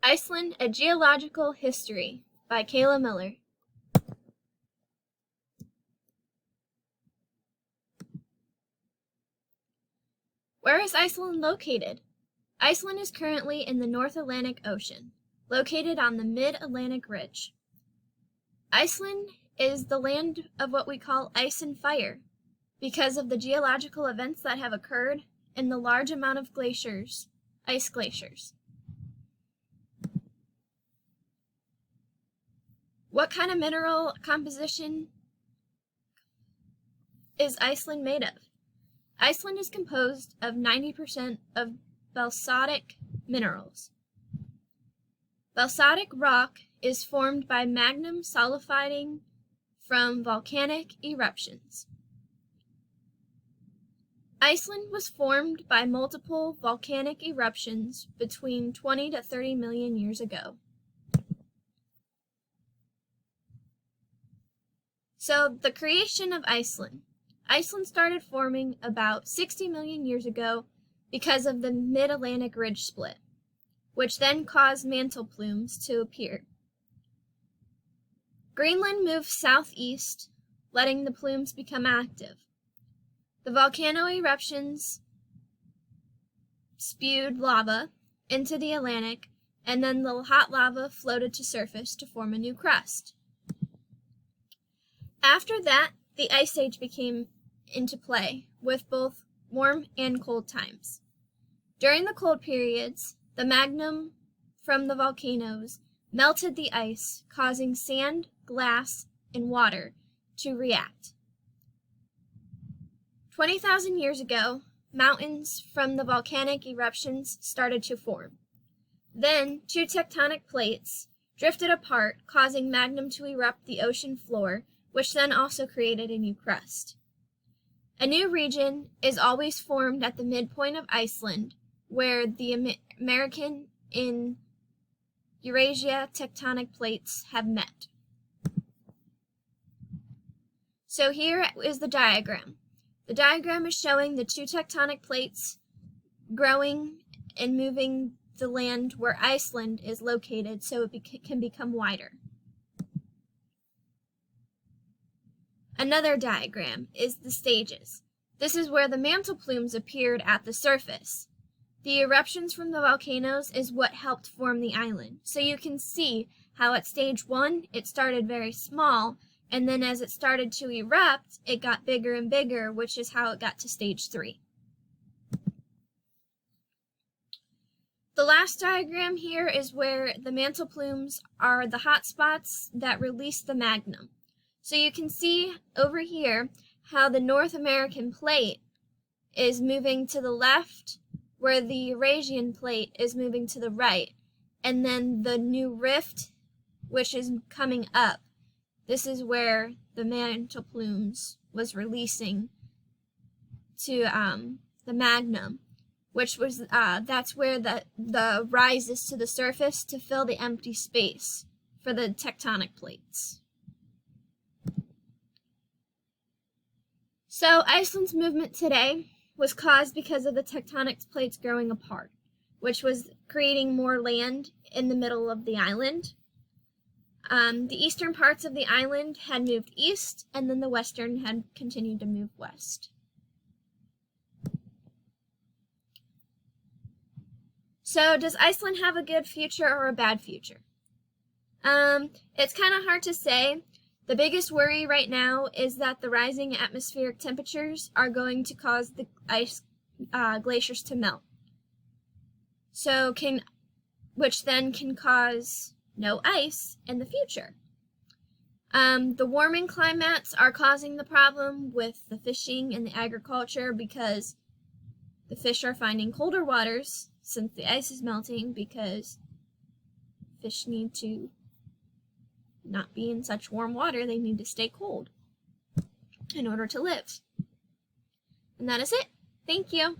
Iceland, A Geological History by Kayla Miller. Where is Iceland located? Iceland is currently in the North Atlantic Ocean, located on the Mid-Atlantic Ridge. Iceland is the land of what we call ice and fire, because of the geological events that have occurred and the large amount of glaciers, ice glaciers. What kind of mineral composition is Iceland made of? Iceland is composed of 90% of basaltic minerals. Basaltic rock is formed by magma solidifying from volcanic eruptions. Iceland was formed by multiple volcanic eruptions between 20 to 30 million years ago. So, the creation of Iceland. Iceland started forming about 60 million years ago because of the Mid-Atlantic Ridge split, which then caused mantle plumes to appear. Greenland moved southeast, letting the plumes become active. The volcano eruptions spewed lava into the Atlantic, and then the hot lava floated to surface to form a new crust. After that, the Ice Age became into play, with both warm and cold times. During the cold periods, the magma from the volcanoes melted the ice, causing sand, glass, and water to react. 20,000 years ago, mountains from the volcanic eruptions started to form. Then, two tectonic plates drifted apart, causing magma to erupt the ocean floor, which then also created a new crust. A new region is always formed at the midpoint of Iceland, where the American and Eurasia tectonic plates have met. So here is the diagram. The diagram is showing the two tectonic plates growing and moving the land where Iceland is located so it can become wider. Another diagram is the stages. This is where the mantle plumes appeared at the surface. The eruptions from the volcanoes is what helped form the island. So you can see how at stage 1 it started very small, and then as it started to erupt, it got bigger and bigger, which is how it got to stage 3. The last diagram here is where the mantle plumes are the hot spots that release the magma. So you can see over here how the North American plate is moving to the left, where the Eurasian plate is moving to the right, and then the new rift, which is coming up. This is where the mantle plumes was releasing to the magma, which was that's where the rises to the surface to fill the empty space for the tectonic plates. So Iceland's movement today was caused because of the tectonic plates growing apart, which was creating more land in the middle of the island. The eastern parts of the island had moved east, and then the western had continued to move west. So does Iceland have a good future or a bad future? It's kind of hard to say. The biggest worry right now is that the rising atmospheric temperatures are going to cause the ice glaciers to melt. Which then can cause no ice in the future. The warming climates are causing the problem with the fishing and the agriculture because the fish are finding colder waters since the ice is melting, because fish need to not be in such warm water, they need to stay cold in order to live. And that is it. Thank you.